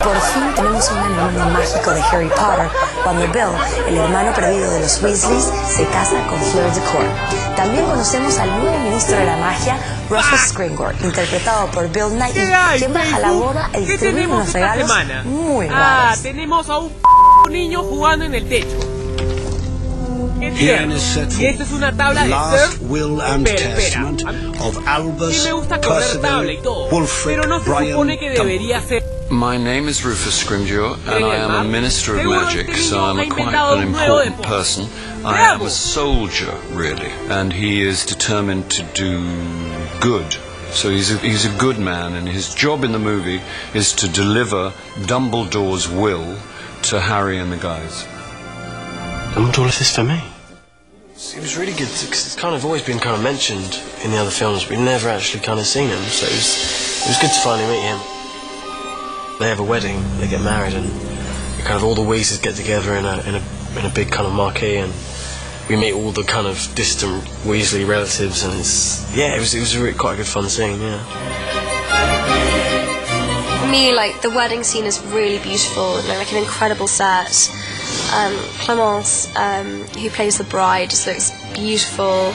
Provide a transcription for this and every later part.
Por fin tenemos un mundo mágico de Harry Potter cuando Bill, el hermano perdido de los Weasleys, se casa con Fleur de Cour. También conocemos al nuevo ministro de la magia, Rufus Scrimgeour, interpretado por Bill Nighy, quien baja a la boda y distribuye unos regalos muy raros. Tenemos a un niño jugando en el techo. Y esta es una tabla de espera. Sí me gusta correr tabla y todo, pero no se supone que debería ser. My name is Rufus Scrimgeour, and I am a minister of magic, so I'm quite an important person. I am a soldier, really, and he is determined to do good. So he's a good man, and his job in the movie is to deliver Dumbledore's will to Harry and the guys. And what all of this for me? It was really good because it's kind of always been kind of mentioned in the other films. We've never actually kind of seen him, so it was good to finally meet him. They have a wedding, they get married, and kind of all the Weasleys get together in a big kind of marquee, and we meet all the kind of distant Weasley relatives, and it was really quite a good fun scene, yeah. For me, like, the wedding scene is really beautiful, like an incredible set. Clemence, who plays the bride, just looks beautiful.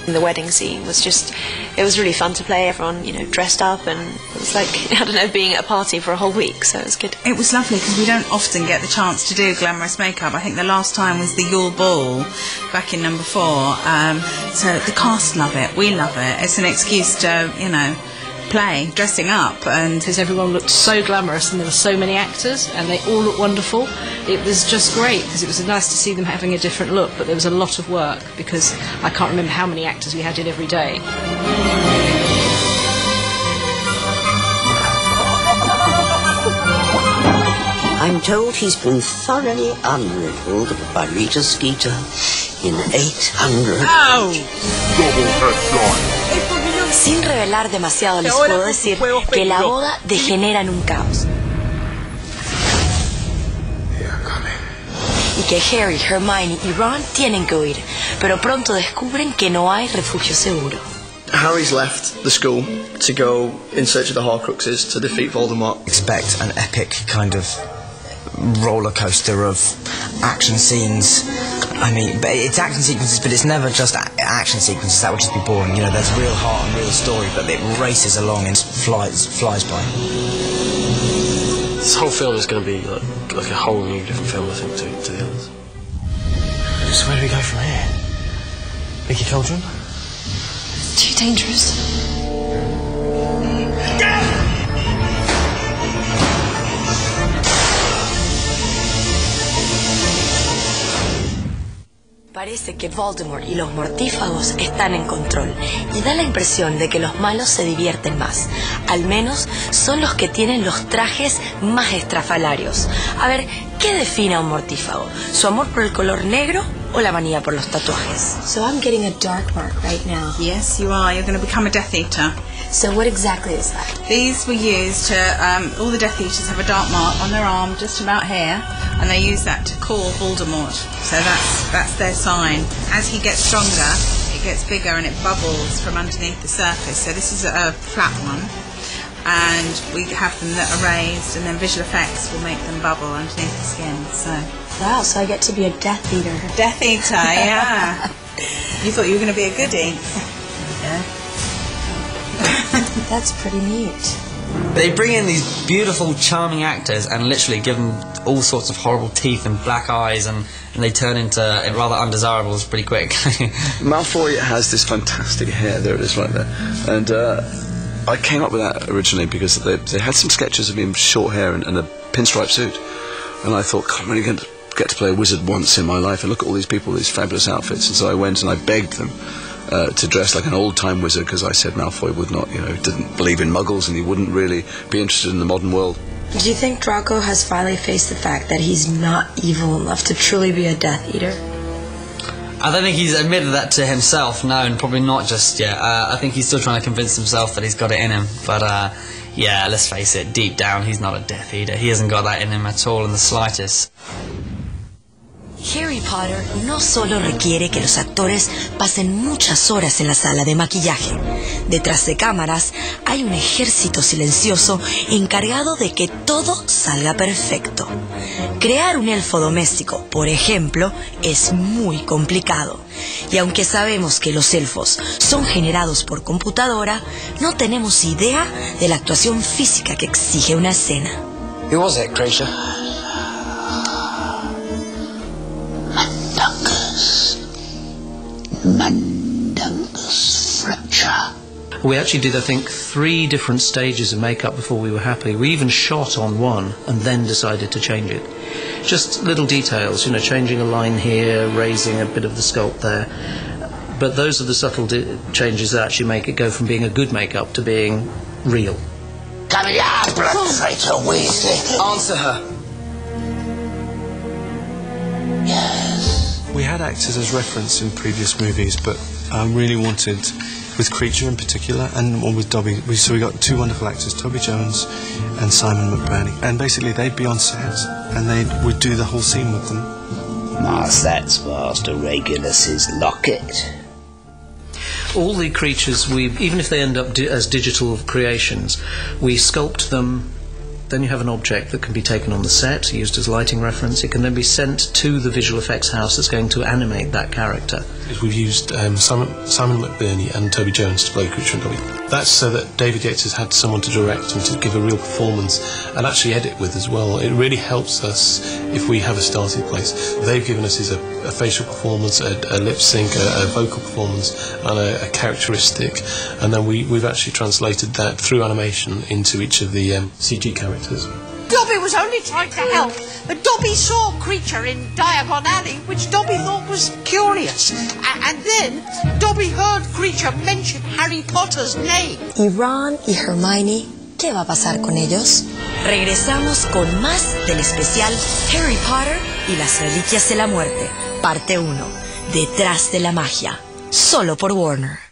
The wedding scene was just, it was really fun to play. Everyone, you know, dressed up, and it was like, I don't know, being at a party for a whole week, so it was good. It was lovely because we don't often get the chance to do glamorous makeup. I think the last time was the Yule Ball back in number 4. So the cast love it, we love it. It's an excuse to, you know, play, dressing up, and because everyone looked so glamorous and there were so many actors and they all looked wonderful. It was just great because it was nice to see them having a different look, but there was a lot of work because I can't remember how many actors we had in every day. I'm told he's been thoroughly unriddled by Rita Skeeter in 800. ¡Au! Sin revelar demasiado, les puedo decir que la boda degenera en un caos. Y que Harry, Hermione y Ron tienen que huir, pero pronto descubren que no hay refugio seguro. Harry's left the school to go in search of the Horcruxes to defeat Voldemort. Expect an epic kind of roller coaster of action scenes. I mean, it's action sequences, but it's never just action sequences. That would just be boring. You know, there's real heart and real story, but it races along and flies by. This whole film is going to be like a whole new different film, I think, to the others. So where do we go from here? Vicky Cauldron? Too dangerous. Parece que Voldemort y los mortífagos están en control y da la impresión de que los malos se divierten más. Al menos son los que tienen los trajes más estrafalarios. A ver, ¿qué define a un mortífago? ¿Su amor por el color negro o la manía por los tatuajes? So I'm getting a dark mark right now. Yes, you are. You're going to become a Death Eater. So what exactly is that? These were used to, all the Death Eaters have a dark mark on their arm, just about here, and they use that to call Voldemort. So that's their sign. As he gets stronger, it gets bigger and it bubbles from underneath the surface. So this is a flat one, and we have them that are raised, and then visual effects will make them bubble underneath the skin. So wow, so I get to be a Death Eater. Death Eater, yeah. You thought you were going to be a goodie. Yeah. That's pretty neat. They bring in these beautiful, charming actors and literally give them all sorts of horrible teeth and black eyes, and they turn into rather undesirables pretty quick. Malfoy has this fantastic hair. There it is right there. And I came up with that originally because they had some sketches of him short hair and a pinstripe suit. And I thought, God, I'm really going to get to play a wizard once in my life and look at all these people, these fabulous outfits. And so I went and I begged them to dress like an old-time wizard, because I said Malfoy would not, you know, didn't believe in muggles and he wouldn't really be interested in the modern world. Do you think Draco has finally faced the fact that he's not evil enough to truly be a Death Eater? I don't think he's admitted that to himself, no, and probably not just yet. I think he's still trying to convince himself that he's got it in him, but yeah, let's face it, deep down he's not a Death Eater. He hasn't got that in him at all in the slightest. Harry Potter no solo requiere que los actores pasen muchas horas en la sala de maquillaje. Detrás de cámaras hay un ejército silencioso encargado de que todo salga perfecto. Crear un elfo doméstico, por ejemplo, es muy complicado. Y aunque sabemos que los elfos son generados por computadora, no tenemos idea de la actuación física que exige una escena. Who was it, creature? Mundungus fracture. We actually did, I think, 3 different stages of makeup before we were happy. We even shot on one and then decided to change it. Just little details, you know, changing a line here, raising a bit of the sculpt there. But those are the subtle changes that actually make it go from being a good makeup to being real. Come here, blood traitor Weasley. Answer her. Yes. We had actors as reference in previous movies, but I really wanted, with Creature in particular, and one with Dobby, so we got 2 wonderful actors, Toby Jones and Simon McBurney, and basically they'd be on set, and they would do the whole scene with them. That's Master Regulus's locket. All the creatures, even if they end up as digital creations, we sculpt them. Then you have an object that can be taken on the set, used as lighting reference. It can then be sent to the visual effects house that's going to animate that character. We've used Simon McBurney and Toby Jones to play Creature and Dobby. That's so that David Yates has had someone to direct and to give a real performance and actually edit with as well. It really helps us if we have a starting place. They've given us a facial performance, a lip sync, a vocal performance and a characteristic, and then we've actually translated that through animation into each of the CG characters. Dobby was only trying to help, but Dobby saw Creature in Diagon Alley, which Dobby thought was curious. And then Dobby heard Creature mention Harry Potter's name. ¿Y Ron y Hermione? ¿Qué va a pasar con ellos? Regresamos con más del especial Harry Potter y las Reliquias de la Muerte, parte 1, Detrás de la magia, solo por Warner.